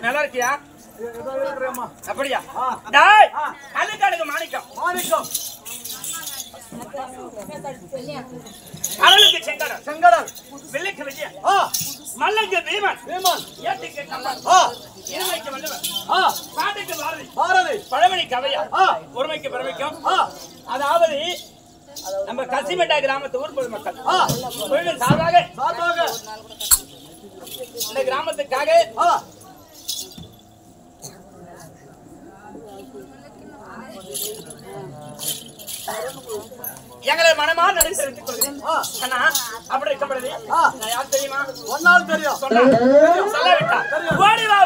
நல்லா இருக்கியா? அப்படியா? டேய் கண்ணுக்கு மாணிக்கம் மாணிக்கம் அருளுக்கு செங்கடல் செங்கடல் வெள்ளிக்கு விஜயன் மல்லங்க பீமன் பீமன் ஏட்டிக்கு கம்பன் இருமைக்கு வல்லவன் பாட்டுக்கு பாரதி பாரதி பழமணி கவையா ஒருமைக்கு பெருமைக்கும் அதாவது நம்ம கசிமெட்டா கிராமத்து ஊர் பொதுமக்கள் கோயிலின் சார்பாக இந்த கிராமத்துக்காக எங்களை மனமா நடித்து வைத்துக் கொள்கிறேன். அப்படி இருக்கப்படுது. நான் யார் தெரியுமா? ஒன்னால் தெரியும். சொல்ல விட்டா ஓடி வா